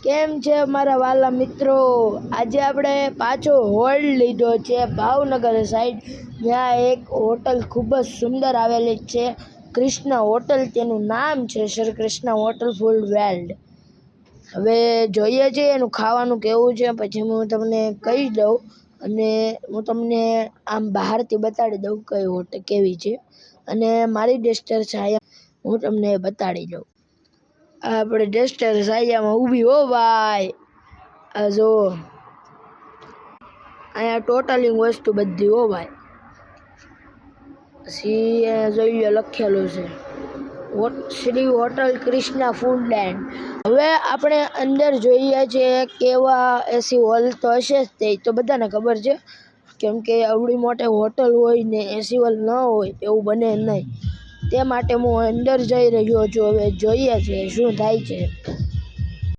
કેમ છે મારા વાલા મિત્રો? આજે આપણે પાછો હોલ્ડ લીધો છે ભાવનગર સાઈડ, જ્યાં એક હોટલ ખૂબ જ સુંદર આવેલી છે, કૃષ્ણ હોટલ. તેનું નામ છે Shri Krishna hotel full world. હવે જોઈએ છે એનું ખાવાનું કેવું છે, પછી હું તમને કહી દઉં અને હું તમને આમ બહારથી બતાડી દઉં કઈ હોટલ કેવી છે, અને મારી ડેસ્ટર છાયા હું તમને બતાડી દઉં. આપણે ડેસ્ટર સાયામાં ઊભી હો ભાઈ. આ જો અહીંયા ટોટલી વસ્તુ બધી હો ભાઈ. પછી જોઈ લો લખેલું છે શ્રી હોટલ કૃષ્ણ ફૂડલેન્ડ. હવે આપણે અંદર જોઈએ છીએ કેવા એસી હોલ તો હશે જ, તે તો બધાને ખબર છે, કેમ કે આવડી મોટી હોટલ હોય ને એસી હોલ ન હોય એવું બને નહીં. તે માટે હું અંદર જઈ રહ્યો છું. હવે જોઈએ છે શું થાય છે.